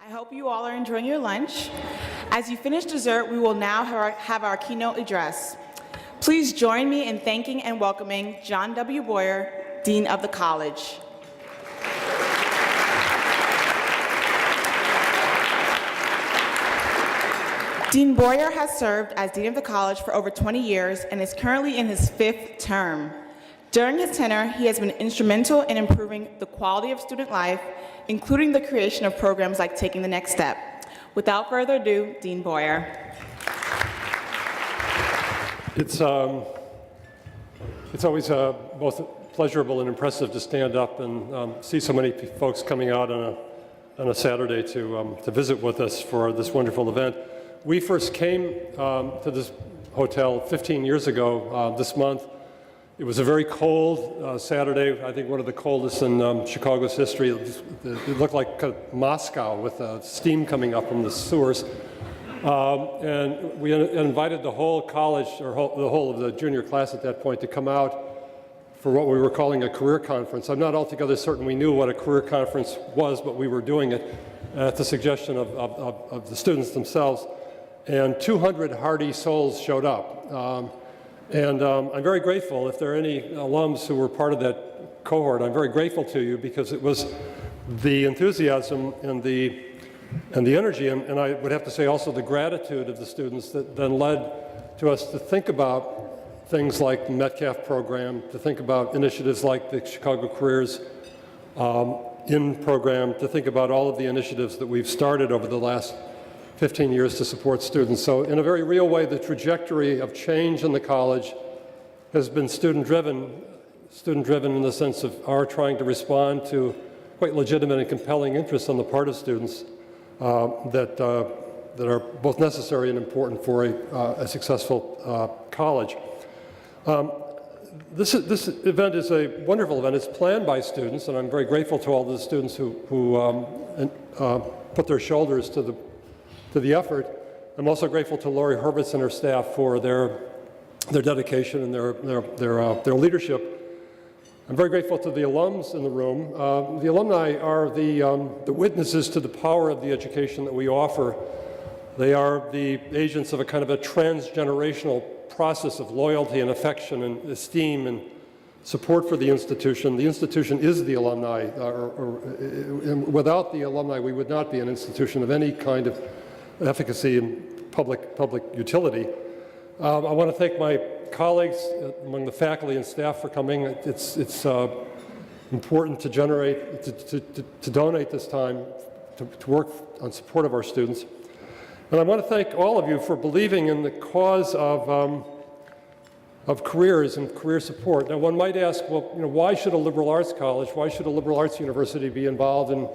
I hope you all are enjoying your lunch. As you finish dessert, we will now have our keynote address. Please join me in thanking and welcoming John W. Boyer, Dean of the College. Dean Boyer has served as Dean of the College for over 20 years and is currently in his 5th term. During his tenure, he has been instrumental in improving the quality of student life, including the creation of programs like Taking the Next Step. Without further ado, Dean Boyer. It's always both pleasurable and impressive to stand up and see so many folks coming out on a Saturday to visit with us for this wonderful event. We first came to this hotel 15 years ago this month. It was a very cold Saturday, I think one of the coldest in Chicago's history. It looked like Moscow with steam coming up from the sewers. And we invited the whole college, or the whole of the junior class at that point, to come out for what we were calling a career conference. I'm not altogether certain we knew what a career conference was, but we were doing it at the suggestion of the students themselves. And 200 hardy souls showed up. I'm very grateful. If there are any alums who were part of that cohort, I'm very grateful to you, because it was the enthusiasm and the energy, and I would have to say also the gratitude of the students that then led to us to think about things like the Metcalf program, to think about initiatives like the Chicago Careers In program, to think about all of the initiatives that we've started over the last 15 years to support students. So in a very real way, the trajectory of change in the college has been student-driven in the sense of our trying to respond to quite legitimate and compelling interests on the part of students that are both necessary and important for a successful college. This event is a wonderful event. It's planned by students, and I'm very grateful to all the students who put their shoulders to the effort. I'm also grateful to Lori Hurwitz and her staff for their dedication and their leadership. I'm very grateful to the alums in the room. The alumni are the witnesses to the power of the education that we offer. They are the agents of a kind of a transgenerational process of loyalty and affection and esteem and support for the institution. The institution is the alumni. Without the alumni, we would not be an institution of any kind of efficacy and public utility. I want to thank my colleagues among the faculty and staff for coming. It's important to donate this time to work on support of our students. And I want to thank all of you for believing in the cause of careers and career support. Now, one might ask, well, why should a liberal arts college, why should a liberal arts university be involved in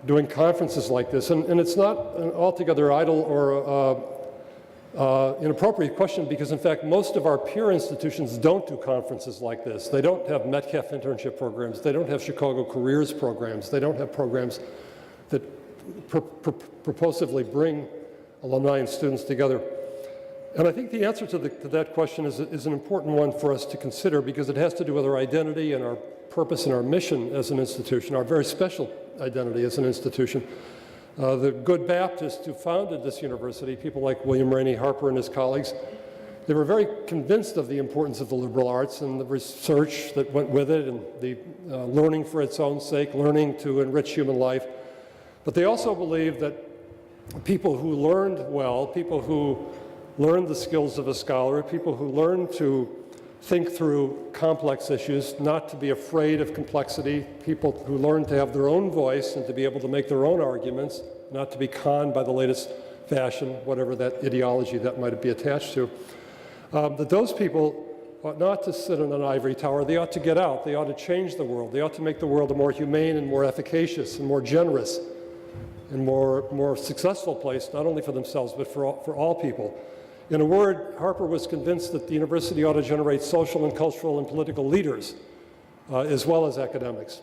doing conferences like this? And it's not an altogether idle or inappropriate question, because in fact most of our peer institutions don't do conferences like this. They don't have Metcalf internship programs, they don't have Chicago Careers programs, they don't have programs that purposively bring alumni and students together. And I think the answer to that question is an important one for us to consider, because it has to do with our identity and our purpose and our mission as an institution, our very special identity as an institution. The good Baptists who founded this university, people like William Rainey Harper and his colleagues, they were very convinced of the importance of the liberal arts and the research that went with it, and the learning for its own sake, learning to enrich human life. But they also believed that people who learned well, people who learned the skills of a scholar, people who learned to think through complex issues, not to be afraid of complexity, people who learn to have their own voice and to be able to make their own arguments, not to be conned by the latest fashion, whatever that ideology that might be attached to, that those people ought not to sit in an ivory tower. They ought to get out. They ought to change the world. They ought to make the world a more humane and more efficacious and more generous and more successful place, not only for themselves, but for all people. In a word, Harper was convinced that the university ought to generate social and cultural and political leaders, as well as academics.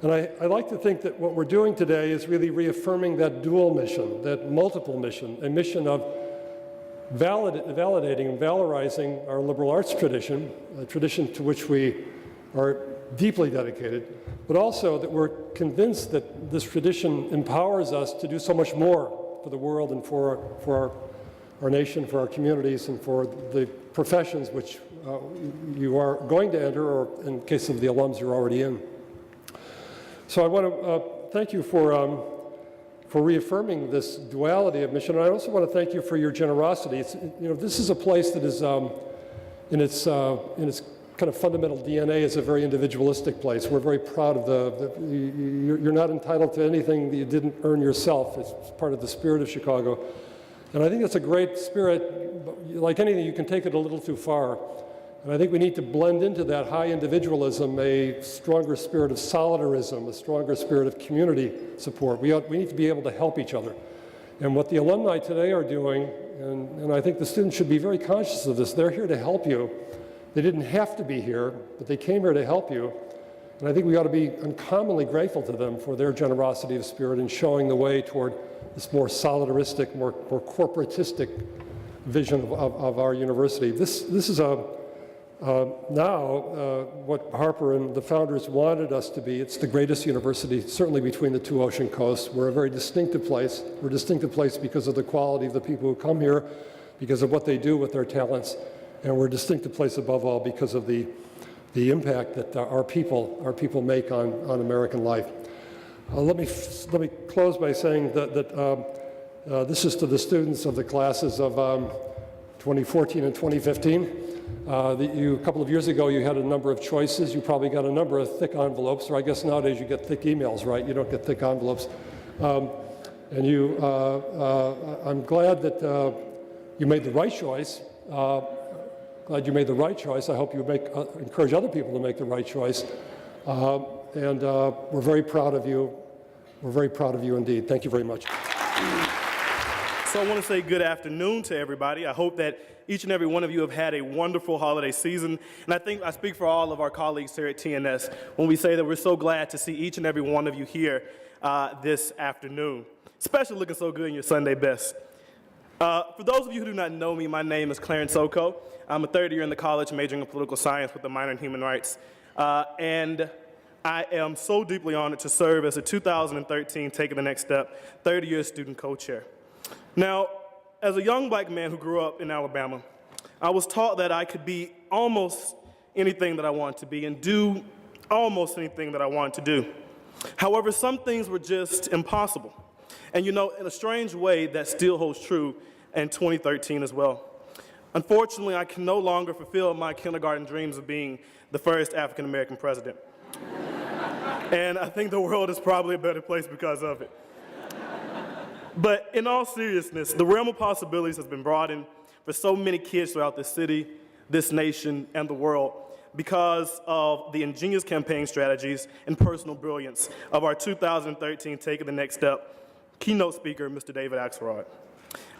And I like to think that what we're doing today is really reaffirming that dual mission, that multiple mission, a mission of validating and valorizing our liberal arts tradition, a tradition to which we are deeply dedicated, but also that we're convinced that this tradition empowers us to do so much more for the world and for our nation, for our communities, and for the professions which you are going to enter, or in case of the alums, you're already in. So I want to thank you for reaffirming this duality of mission. And I also want to thank you for your generosity. This is a place that is, in its kind of fundamental DNA, is a very individualistic place. We're very proud of you're not entitled to anything that you didn't earn yourself. It's part of the spirit of Chicago. And I think it's a great spirit, but like anything, you can take it a little too far. And I think we need to blend into that high individualism a stronger spirit of solidarism, a stronger spirit of community support. We need to be able to help each other. And what the alumni today are doing, and I think the students should be very conscious of this, they're here to help you. They didn't have to be here, but they came here to help you. And I think we ought to be uncommonly grateful to them for their generosity of spirit in showing the way toward this more solidaristic, more corporatistic vision of our university. This is now what Harper and the founders wanted us to be. It's the greatest university, certainly between the two ocean coasts. We're a very distinctive place. We're a distinctive place because of the quality of the people who come here, because of what they do with their talents, and we're a distinctive place above all because of the impact that our people make on American life. Let me close by saying that this is to the students of the classes of 2014 and 2015. A couple of years ago, you had a number of choices. You probably got a number of thick envelopes, or I guess nowadays you get thick emails, right? You don't get thick envelopes. I'm glad that you made the right choice. Glad you made the right choice. I hope you encourage other people to make the right choice. And we're very proud of you. We're very proud of you indeed. Thank you very much. So I want to say good afternoon to everybody. I hope that each and every one of you have had a wonderful holiday season. And I think I speak for all of our colleagues here at TNS when we say that we're so glad to see each and every one of you here this afternoon, especially looking so good in your Sunday best. For those of you who do not know me, my name is Clarence Oko. I'm a third year in the college majoring in political science with a minor in human rights. And I am so deeply honored to serve as a 2013 Taking the Next Step 30-year student co-chair. Now, as a young black man who grew up in Alabama, I was taught that I could be almost anything that I wanted to be and do almost anything that I wanted to do. However, some things were just impossible. And in a strange way, that still holds true in 2013 as well. Unfortunately, I can no longer fulfill my kindergarten dreams of being the first African-American president. And I think the world is probably a better place because of it. But in all seriousness, the realm of possibilities has been broadened for so many kids throughout this city, this nation, and the world because of the ingenious campaign strategies and personal brilliance of our 2013 Taking the Next Step keynote speaker, Mr. David Axelrod.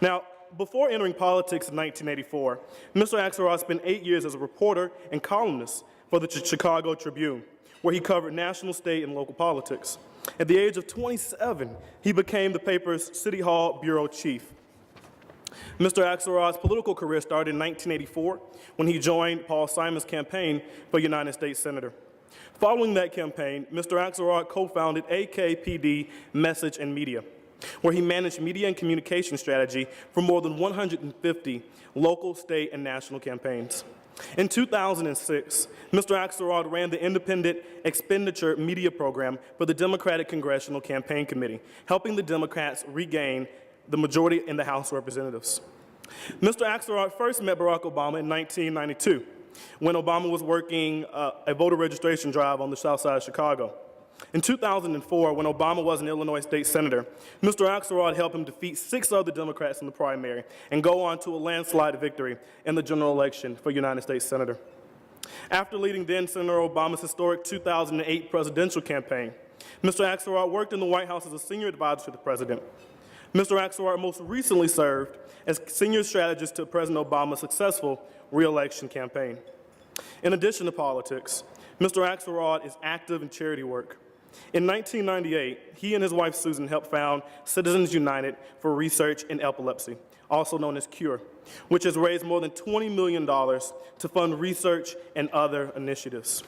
Now, before entering politics in 1984, Mr. Axelrod spent 8 years as a reporter and columnist for the Chicago Tribune, where he covered national, state, and local politics. At the age of 27, he became the paper's City Hall bureau chief. Mr. Axelrod's political career started in 1984 when he joined Paul Simon's campaign for United States Senator. Following that campaign, Mr. Axelrod co-founded AKPD Message and Media, where he managed media and communication strategy for more than 150 local, state, and national campaigns. In 2006, Mr. Axelrod ran the Independent Expenditure Media Program for the Democratic Congressional Campaign Committee, helping the Democrats regain the majority in the House of Representatives. Mr. Axelrod first met Barack Obama in 1992, when Obama was working a voter registration drive on the south side of Chicago. In 2004, when Obama was an Illinois state senator, Mr. Axelrod helped him defeat 6 other Democrats in the primary and go on to a landslide victory in the general election for United States Senator. After leading then Senator Obama's historic 2008 presidential campaign, Mr. Axelrod worked in the White House as a senior advisor to the president. Mr. Axelrod most recently served as senior strategist to President Obama's successful re-election campaign. In addition to politics, Mr. Axelrod is active in charity work. In 1998, he and his wife Susan helped found Citizens United for Research in Epilepsy, also known as CURE, which has raised more than $20 million to fund research and other initiatives.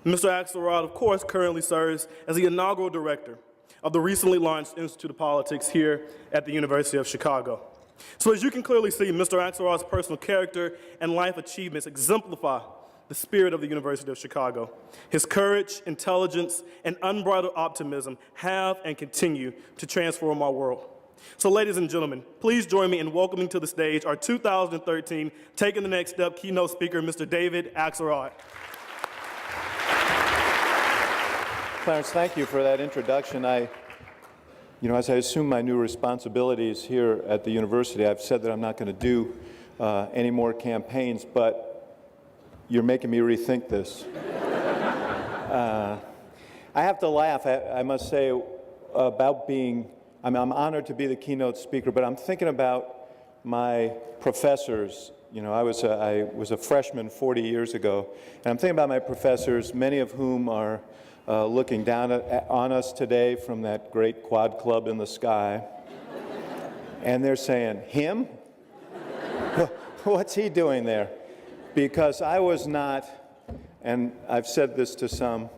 Mr. Axelrod, of course, currently serves as the Inaugural Director of the recently launched Institute of Politics here at the University of Chicago. So as you can clearly see, Mr. Axelrod's personal character and life achievements exemplify the spirit of the University of Chicago. His courage, intelligence, and unbridled optimism have and continue to transform our world. So ladies and gentlemen, please join me in welcoming to the stage our 2013 Taking the Next Step keynote speaker, Mr. David Axelrod. Clarence, thank you for that introduction. As I assume my new responsibilities here at the university, I've said that I'm not going to do any more campaigns, but you're making me rethink this. I have to laugh, I must say, about being, I'm honored to be the keynote speaker, but I'm thinking about my professors. I was a freshman 40 years ago, and I'm thinking about my professors, many of whom are looking down on us today from that great quad club in the sky, and they're saying, him? What's he doing there? Because I was not, and I've said this to some,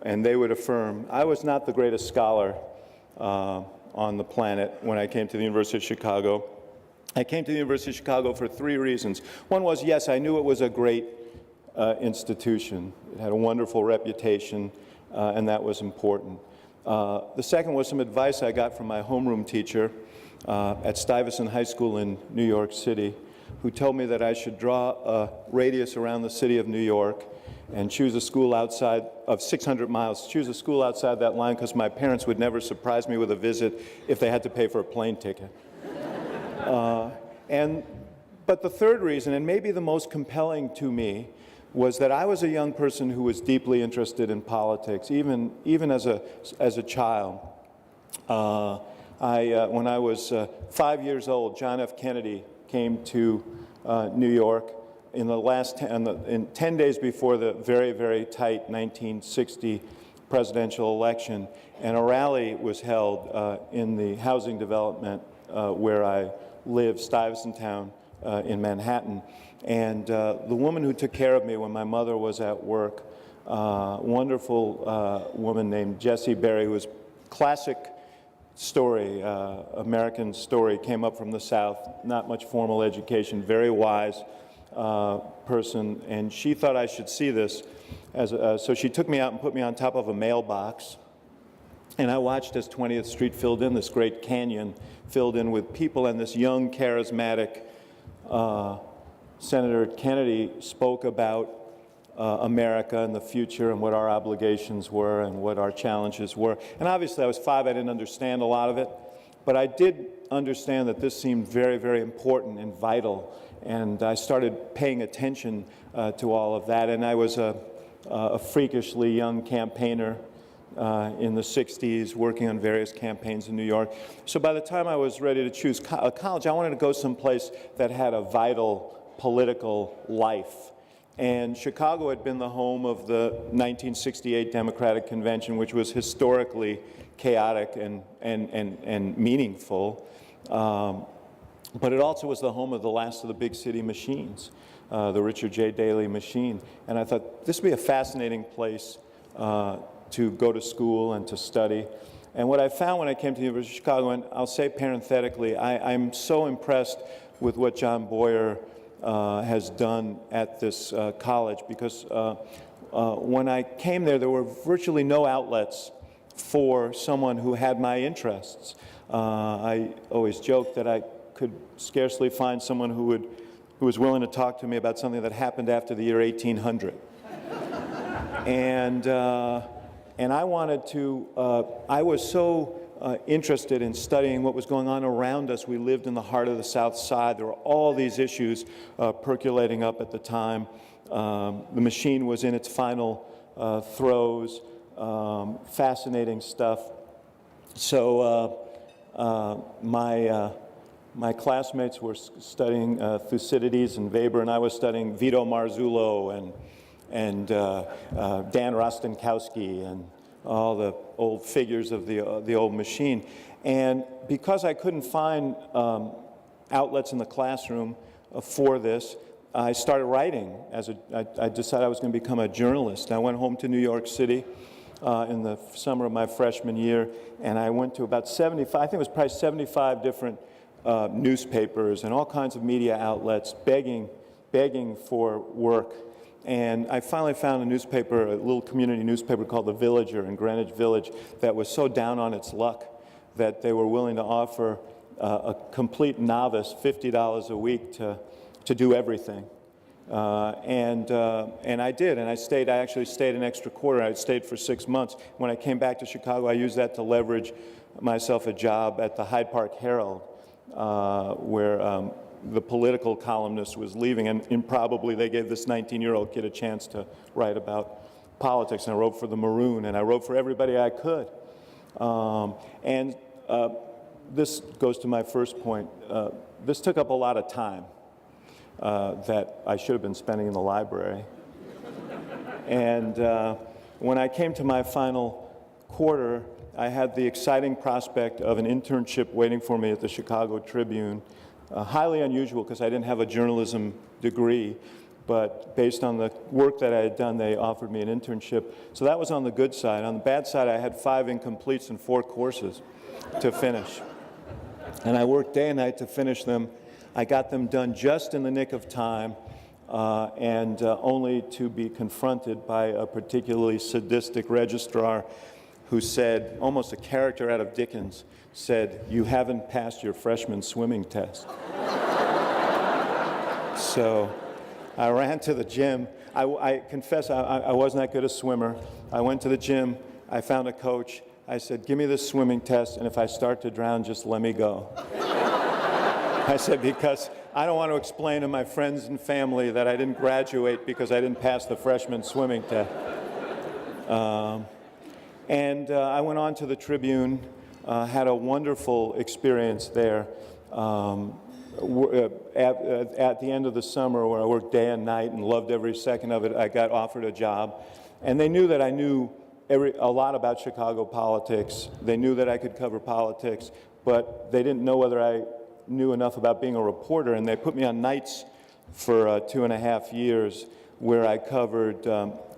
and they would affirm, I was not the greatest scholar on the planet when I came to the University of Chicago. I came to the University of Chicago for 3 reasons. One was, yes, I knew it was a great institution. It had a wonderful reputation, and that was important. The second was some advice I got from my homeroom teacher at Stuyvesant High School in New York City, who told me that I should draw a radius around the city of New York and choose a school outside of 600 miles, choose a school outside that line because my parents would never surprise me with a visit if they had to pay for a plane ticket. But the third reason, and maybe the most compelling to me, was that I was a young person who was deeply interested in politics, even as a child. When I was 5 years old, John F. Kennedy came to New York in 10 days before the very, very tight 1960 presidential election, and a rally was held in the housing development where I live, Stuyvesant Town in Manhattan. And the woman who took care of me when my mother was at work, wonderful woman named Jessie Berry, who was classic story, American story, came up from the South, not much formal education, very wise person, and she thought I should see this. So she took me out and put me on top of a mailbox, and I watched as 20th Street filled in, this great canyon filled in with people, and this young, charismatic Senator Kennedy spoke about America and the future and what our obligations were and what our challenges were. And obviously I was 5, I didn't understand a lot of it, but I did understand that this seemed very, very important and vital, and I started paying attention to all of that. And I was a freakishly young campaigner in the 60s, working on various campaigns in New York. So by the time I was ready to choose a college, I wanted to go someplace that had a vital political life. And Chicago had been the home of the 1968 Democratic Convention, which was historically chaotic and meaningful. But it also was the home of the last of the big city machines, the Richard J. Daley machine. And I thought this would be a fascinating place to go to school and to study. And what I found when I came to the University of Chicago, and I'll say parenthetically, I'm so impressed with what John Boyer has done at this college, because when I came there were virtually no outlets for someone who had my interests. I always joke that I could scarcely find someone who was willing to talk to me about something that happened after the year 1800. And I wanted to, I was so interested in studying what was going on around us. We lived in the heart of the South Side. There were all these issues percolating up at the time. The machine was in its final throes. Fascinating stuff. So my classmates were studying Thucydides and Weber, and I was studying Vito Marzullo and Dan Rostenkowski and all the old figures of the old machine. And because I couldn't find outlets in the classroom for this, I started writing. I decided I was going to become a journalist. I went home to New York City in the summer of my freshman year, and I went to about 75, I think it was probably 75 different newspapers and all kinds of media outlets begging for work. And I finally found a newspaper, a little community newspaper called The Villager in Greenwich Village that was so down on its luck that they were willing to offer a complete novice $50 a week to do everything. And I did, and I actually stayed an extra quarter. I stayed for 6 months. When I came back to Chicago, I used that to leverage myself a job at the Hyde Park Herald, where the political columnist was leaving, and improbably they gave this 19-year-old kid a chance to write about politics. And I wrote for the Maroon, and I wrote for everybody I could. This goes to my first point. This took up a lot of time that I should have been spending in the library. And when I came to my final quarter, I had the exciting prospect of an internship waiting for me at the Chicago Tribune. Highly unusual because I didn't have a journalism degree, but based on the work that I had done, they offered me an internship. So that was on the good side. On the bad side, I had 5 incompletes and 4 courses to finish. And I worked day and night to finish them. I got them done just in the nick of time, and only to be confronted by a particularly sadistic registrar who said, almost a character out of Dickens, said, "You haven't passed your freshman swimming test." So I ran to the gym. I confess I wasn't that good a swimmer. I went to the gym. I found a coach. I said, "Give me this swimming test, and if I start to drown, just let me go." I said, because I don't want to explain to my friends and family that I didn't graduate because I didn't pass the freshman swimming test. I went on to the Tribune, had a wonderful experience there. At the end of the summer, where I worked day and night and loved every second of it, I got offered a job. And they knew that I knew a lot about Chicago politics. They knew that I could cover politics, but they didn't know whether I knew enough about being a reporter, and they put me on nights for 2.5 years where I covered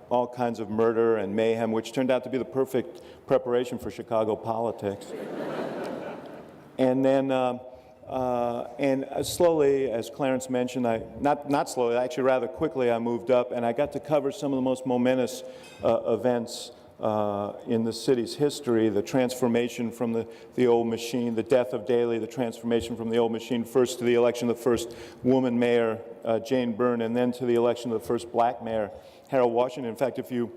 all kinds of murder and mayhem, which turned out to be the perfect preparation for Chicago politics. And then, slowly, as Clarence mentioned, not slowly, actually rather quickly, I moved up, and I got to cover some of the most momentous events in the city's history, the transformation from the old machine, the death of Daley, the transformation from the old machine, first to the election of the first woman mayor, Jane Byrne, and then to the election of the first black mayor, Harold Washington. In fact, if you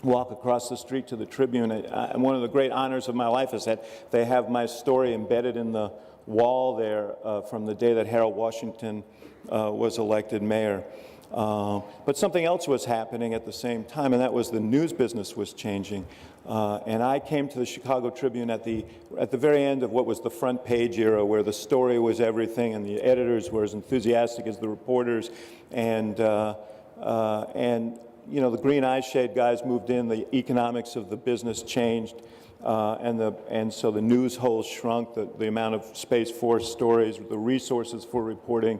walk across the street to the Tribune, one of the great honors of my life is that they have my story embedded in the wall there from the day that Harold Washington was elected mayor. But something else was happening at the same time, and that was the news business was changing. And I came to the Chicago Tribune at the very end of what was the front page era, where the story was everything, and the editors were as enthusiastic as the reporters. And you know, the green eye shade guys moved in, the economics of the business changed, and so the news holes shrunk, the amount of space for stories, the resources for reporting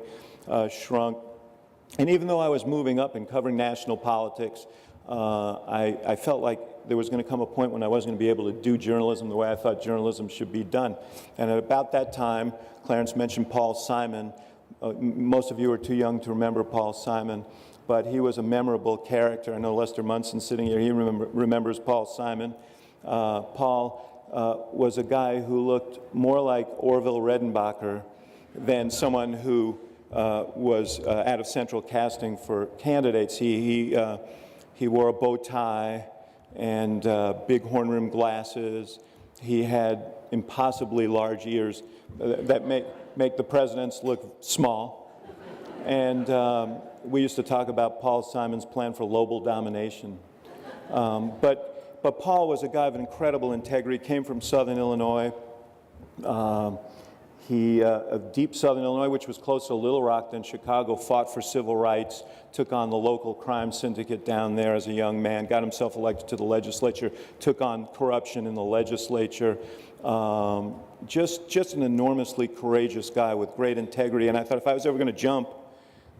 shrunk. And even though I was moving up and covering national politics, I felt like there was going to come a point when I wasn't going to be able to do journalism the way I thought journalism should be done. And at about that time, Clarence mentioned Paul Simon. Most of you are too young to remember Paul Simon, but he was a memorable character. I know Lester Munson sitting here, he remembers Paul Simon. Paul was a guy who looked more like Orville Redenbacher than someone who was out of central casting for candidates. He wore a bow tie and big horn-rimmed glasses. He had impossibly large ears that make the presidents look small. And we used to talk about Paul Simon's plan for global domination. But Paul was a guy of incredible integrity, came from Southern Illinois. He, of deep Southern Illinois, which was closer to Little Rock than Chicago, fought for civil rights, took on the local crime syndicate down there as a young man, got himself elected to the legislature, took on corruption in the legislature. Just an enormously courageous guy with great integrity. And I thought if I was ever going to jump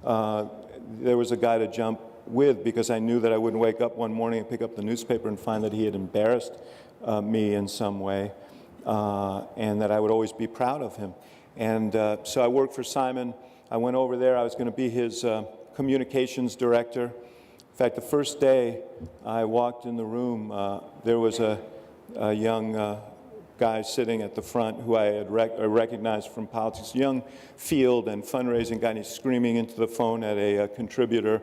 there was a guy to jump with because I knew that I wouldn't wake up one morning and pick up the newspaper and find that he had embarrassed me in some way, and that I would always be proud of him. And so I worked for Simon. I went over there. I was going to be his communications director. In fact, the first day I walked in the room, there was a young guy sitting at the front who I had recognized from politics, young field and fundraising guy, and he's screaming into the phone at a contributor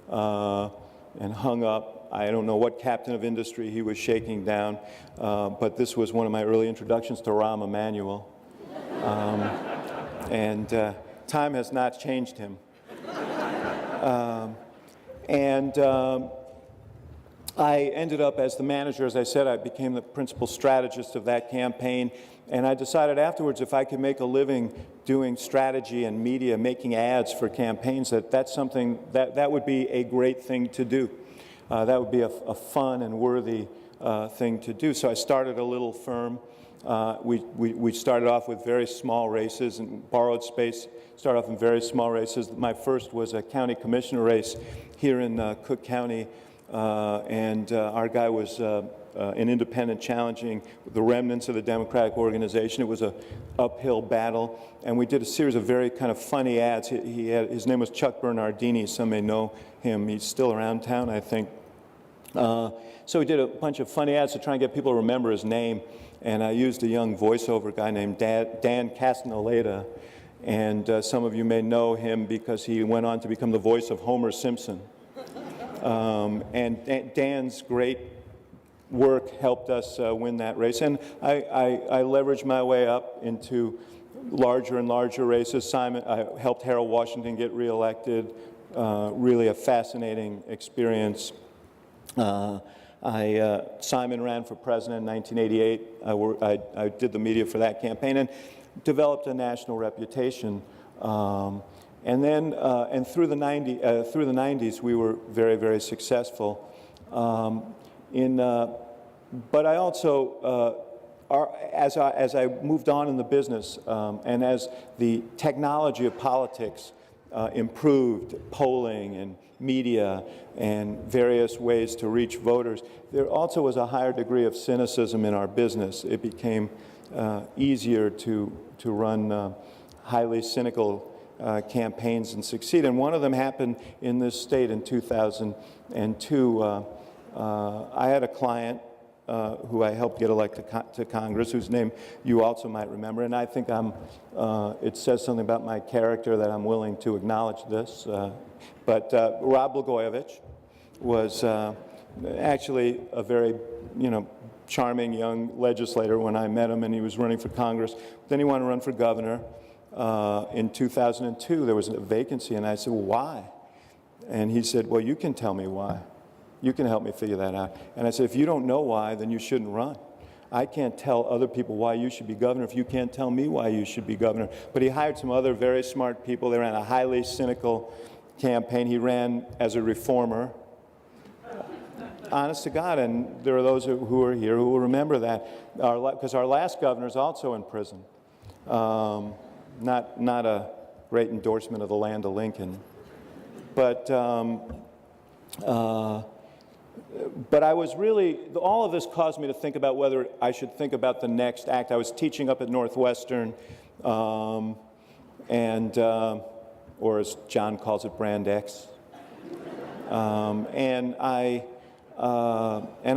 and hung up. I don't know what captain of industry he was shaking down, but this was one of my early introductions to Rahm Emanuel. And time has not changed him. I ended up as the manager. As I said, I became the principal strategist of that campaign, and I decided afterwards if I could make a living doing strategy and media, making ads for campaigns, that's something that would be a great thing to do. That would be a fun and worthy thing to do. So I started a little firm. We started off with very small races and borrowed space, started off in very small races. My first was a county commissioner race here in Cook County, and our guy was an independent challenging the remnants of the Democratic organization. It was an uphill battle, and we did a series of very kind of funny ads. His name was Chuck Bernardini. Some may know him. He's still around town, I think. So we did a bunch of funny ads to try and get people to remember his name, and I used a young voiceover guy named Dan Castaneda, and some of you may know him because he went on to become the voice of Homer Simpson. And Dan's great work helped us win that race, and I leveraged my way up into larger and larger races. I helped Harold Washington get reelected. Really a fascinating experience. Simon ran for president in 1988. I did the media for that campaign and developed a national reputation. And then, and through the 90s, we were very, very successful. But I also, as I moved on in the business, and as the technology of politics improved, polling and media and various ways to reach voters, there also was a higher degree of cynicism in our business. It became easier to run highly cynical campaigns and succeed. And one of them happened in this state in 2002. I had a client who I helped get elected to Congress, whose name you also might remember. And I think it says something about my character that I'm willing to acknowledge this. But Rod Blagojevich was actually a very, charming young legislator when I met him, and he was running for Congress. Then he wanted to run for governor. In 2002, there was a vacancy, and I said, well, why? And he said, well, you can tell me why. You can help me figure that out. And I said, if you don't know why, then you shouldn't run. I can't tell other people why you should be governor if you can't tell me why you should be governor. But he hired some other very smart people. They ran a highly cynical campaign. He ran as a reformer. Honest to God, and there are those who are here who will remember that, because our last governor is also in prison. Not a great endorsement of the land of Lincoln. But I was really, all of this caused me to think about whether I should think about the next act. I was teaching up at Northwestern, or as John calls it, Brand X. And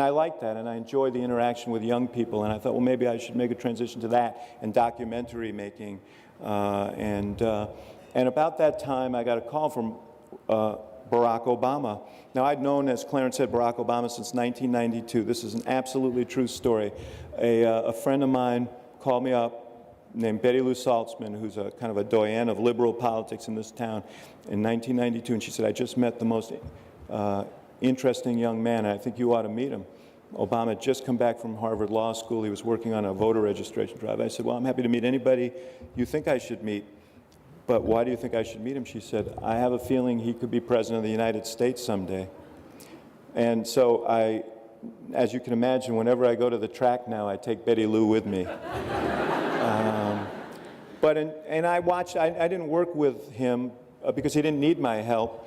I liked that, and I enjoyed the interaction with young people, and I thought, well, maybe I should make a transition to that and documentary making. And about that time, I got a call from Barack Obama. Now, I'd known, as Clarence said, Barack Obama since 1992. This is an absolutely true story. A friend of mine called me up named Betty Lou Saltzman, who's a kind of a doyen of liberal politics in this town, in 1992, and she said, I just met the most interesting young man, and I think you ought to meet him. Obama had just come back from Harvard Law School. He was working on a voter registration drive. I said, well, I'm happy to meet anybody you think I should meet, but why do you think I should meet him? She said, I have a feeling he could be president of the United States someday. And so as you can imagine, whenever I go to the track now, I take Betty Lou with me. And I watched, I didn't work with him because he didn't need my help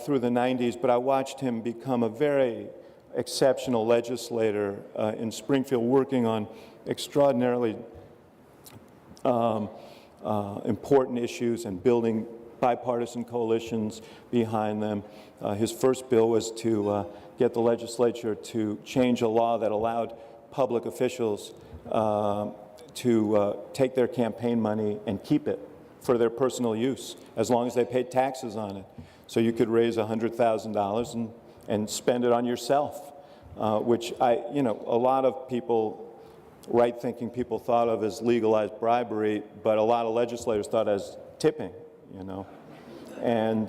through the 90s, but I watched him become a very exceptional legislator in Springfield, working on extraordinarily important issues and building bipartisan coalitions behind them. His first bill was to get the legislature to change a law that allowed public officials to take their campaign money and keep it for their personal use, as long as they paid taxes on it. So you could raise $100,000 and spend it on yourself, which a lot of people, right-thinking people, thought of as legalized bribery, but a lot of legislators thought as tipping, And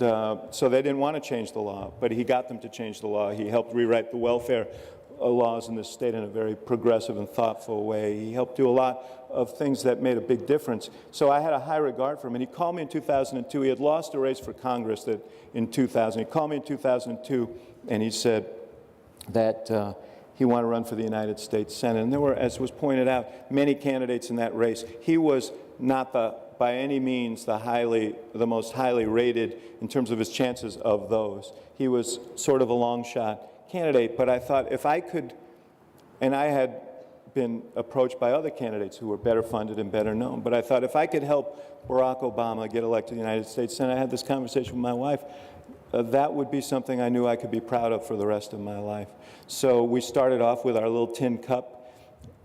so they didn't want to change the law, but he got them to change the law. He helped rewrite the welfare laws in this state in a very progressive and thoughtful way. He helped do a lot of things that made a big difference. So I had a high regard for him. And he called me in 2002. He had lost a race for Congress in 2000. He called me in 2002, and he said that he wanted to run for the United States Senate. And there were, as was pointed out, many candidates in that race. He was not by any means the most highly rated in terms of his chances of those. He was sort of a long shot candidate, but I thought if I could, and I had been approached by other candidates who were better funded and better known, but I thought if I could help Barack Obama get elected to the United States Senate, I had this conversation with my wife, that would be something I knew I could be proud of for the rest of my life. So we started off with our little tin cup,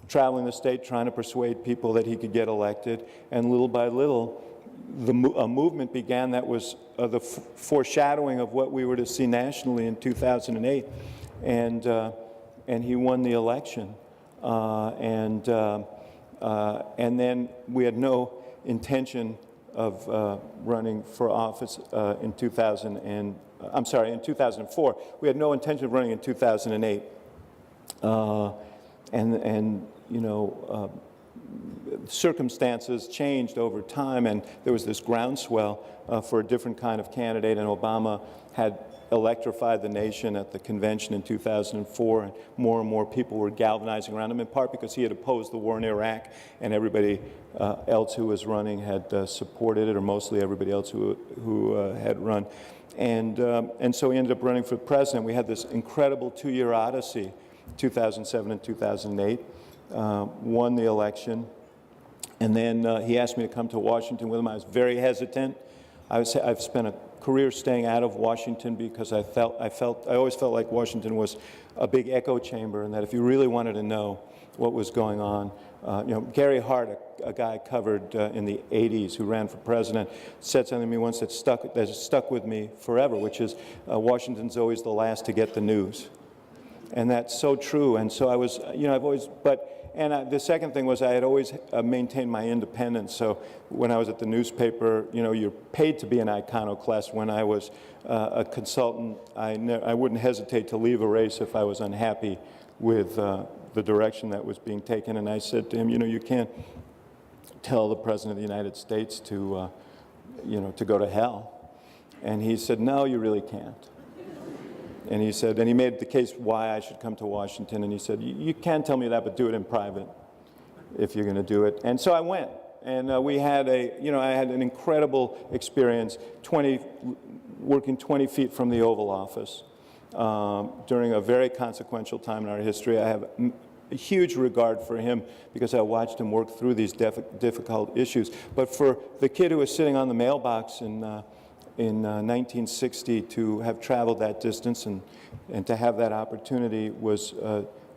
traveling the state, trying to persuade people that he could get elected, and little by little, a movement began that was the foreshadowing of what we were to see nationally in 2008, and he won the election, and then we had no intention of running for office in 2004. We had no intention of running in 2008, circumstances changed over time, and there was this groundswell for a different kind of candidate, and Obama had electrified the nation at the convention in 2004, and more people were galvanizing around him, in part because he had opposed the war in Iraq, and everybody else who was running had supported it, or mostly everybody else who had run. And so he ended up running for president. We had this incredible 2-year odyssey, 2007 and 2008, won the election, and then he asked me to come to Washington with him. I was very hesitant. I've spent a career staying out of Washington because I always felt like Washington was a big echo chamber, and that if you really wanted to know what was going on, Gary Hart, a guy I covered in the 80s who ran for president, said something to me once that stuck with me forever, which is Washington's always the last to get the news. And that's so true. And so I was, I've always, the second thing was I had always maintained my independence. So when I was at the newspaper, you're paid to be an iconoclast. When I was a consultant, I wouldn't hesitate to leave a race if I was unhappy with the direction that was being taken. And I said to him, you can't tell the President of the United States to go to hell. And he said, no, you really can't. And he said, and he made the case why I should come to Washington, and he said, you can tell me that, but do it in private if you're going to do it. And so I went, and we had I had an incredible experience, working 20 feet from the Oval Office during a very consequential time in our history. I have a huge regard for him because I watched him work through these difficult issues. But for the kid who was sitting on the mailbox in 1960 to have traveled that distance and to have that opportunity was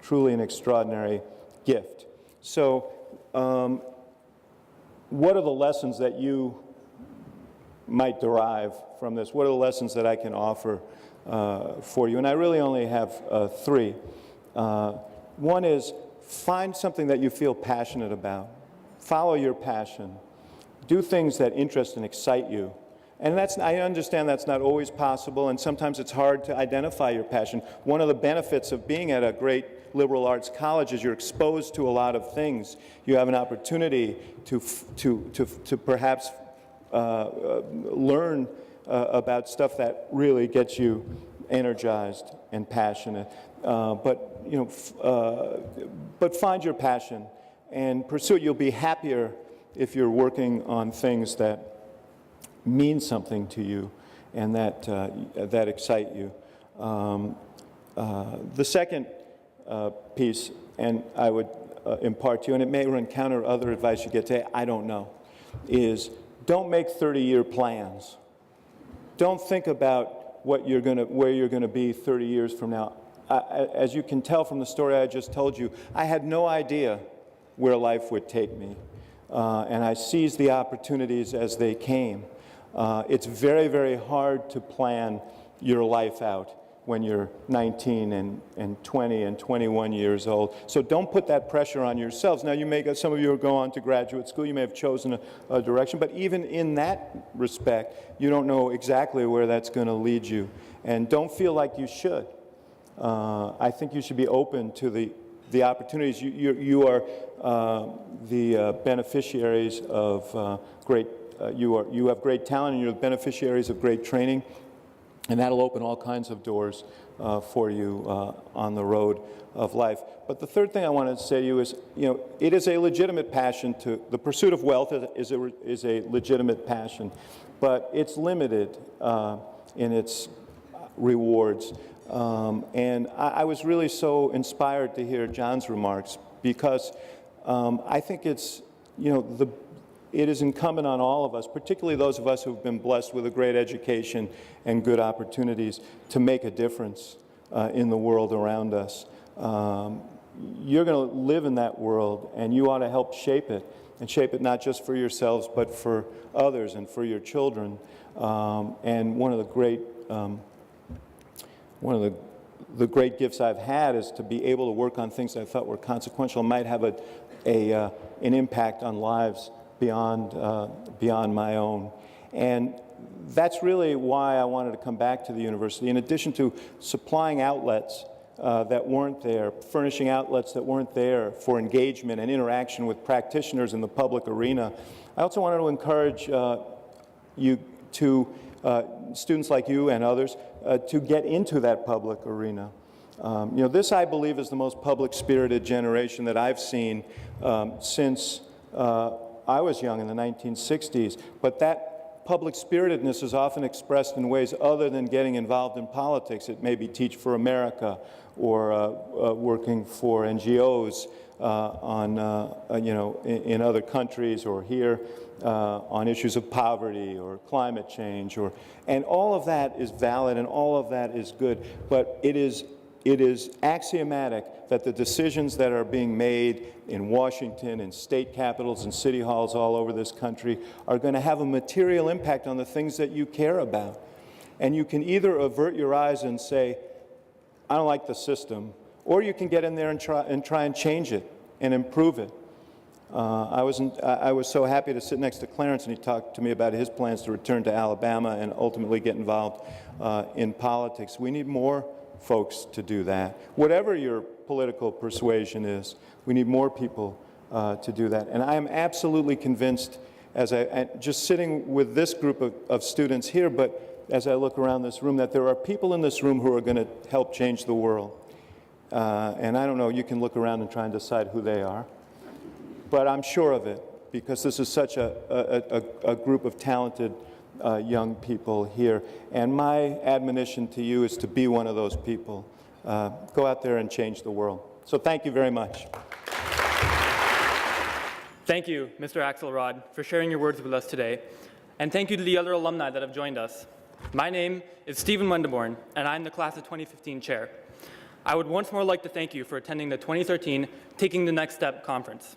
truly an extraordinary gift. So what are the lessons that you might derive from this? What are the lessons that I can offer for you? And I really only have 3. One is find something that you feel passionate about. Follow your passion. Do things that interest and excite you. And I understand that's not always possible, and sometimes it's hard to identify your passion. One of the benefits of being at a great liberal arts college is you're exposed to a lot of things. You have an opportunity to perhaps learn about stuff that really gets you energized and passionate. But find your passion and pursue it. You'll be happier if you're working on things that mean something to you and that excite you. The second piece, and I would impart to you, and it may encounter other advice you get today, I don't know, is don't make 30-year plans. Don't think about where you're going to be 30 years from now. As you can tell from the story I just told you, I had no idea where life would take me, and I seized the opportunities as they came. It's very, very hard to plan your life out when you're 19 and 20 and 21 years old. So don't put that pressure on yourselves. Now, you may, some of you will go on to graduate school, you may have chosen a direction, but even in that respect, you don't know exactly where that's going to lead you. And don't feel like you should. I think you should be open to the opportunities. You are the beneficiaries of you have great talent, and you're the beneficiaries of great training. And that'll open all kinds of doors for you on the road of life. But the third thing I wanted to say to you is, it is a legitimate passion the pursuit of wealth is a legitimate passion, but it's limited in its rewards. And I was really so inspired to hear John's remarks, because I think it's, it is incumbent on all of us, particularly those of us who've been blessed with a great education and good opportunities, to make a difference in the world around us. You're going to live in that world, and you ought to help shape it, and shape it not just for yourselves, but for others and for your children. And one of the great gifts I've had is to be able to work on things I thought were consequential and might have an impact on lives beyond my own. And that's really why I wanted to come back to the university. In addition to supplying outlets that weren't there, furnishing outlets that weren't there for engagement and interaction with practitioners in the public arena, I also wanted to encourage students like you and others to get into that public arena. This, I believe, is the most public-spirited generation that I've seen since I was young in the 1960s, but that public spiritedness is often expressed in ways other than getting involved in politics. It may be Teach for America, or working for NGOs in other countries, or here on issues of poverty or climate change, and all of that is valid and all of that is good, but it is axiomatic that the decisions that are being made in Washington, in state capitals, and city halls all over this country are going to have a material impact on the things that you care about. And you can either avert your eyes and say, I don't like the system, or you can get in there and try and change it and improve it. I was so happy to sit next to Clarence, and he talked to me about his plans to return to Alabama and ultimately get involved in politics. We need more folks to do that. Whatever your political persuasion is, we need more people to do that. And I am absolutely convinced, just sitting with this group of students here, but as I look around this room, that there are people in this room who are going to help change the world. And I don't know, you can look around and try and decide who they are. But I'm sure of it, because this is such a group of talented young people here. And my admonition to you is to be one of those people. Go out there and change the world. So thank you very much. Thank you, Mr. Axelrod, for sharing your words with us today. And thank you to the other alumni that have joined us. My name is Stephen Wendeborn, and I'm the class of 2015 chair. I would once more like to thank you for attending the 2013 Taking the Next Step conference.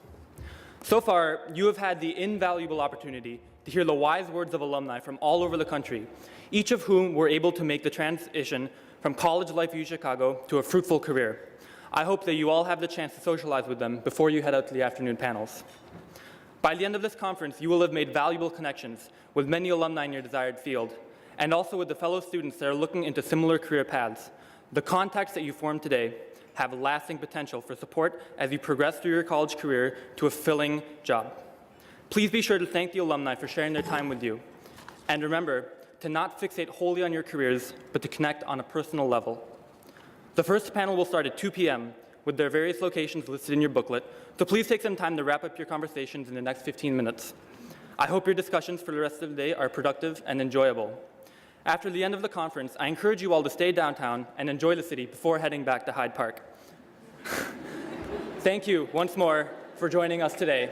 So far, you have had the invaluable opportunity to hear the wise words of alumni from all over the country, each of whom were able to make the transition from college life at UChicago to a fruitful career. I hope that you all have the chance to socialize with them before you head out to the afternoon panels. By the end of this conference, you will have made valuable connections with many alumni in your desired field, and also with the fellow students that are looking into similar career paths. The contacts that you formed today have lasting potential for support as you progress through your college career to a fulfilling job. Please be sure to thank the alumni for sharing their time with you. And remember to not fixate wholly on your careers, but to connect on a personal level. The first panel will start at 2 p.m. with their various locations listed in your booklet, so please take some time to wrap up your conversations in the next 15 minutes. I hope your discussions for the rest of the day are productive and enjoyable. After the end of the conference, I encourage you all to stay downtown and enjoy the city before heading back to Hyde Park. Thank you once more for joining us today.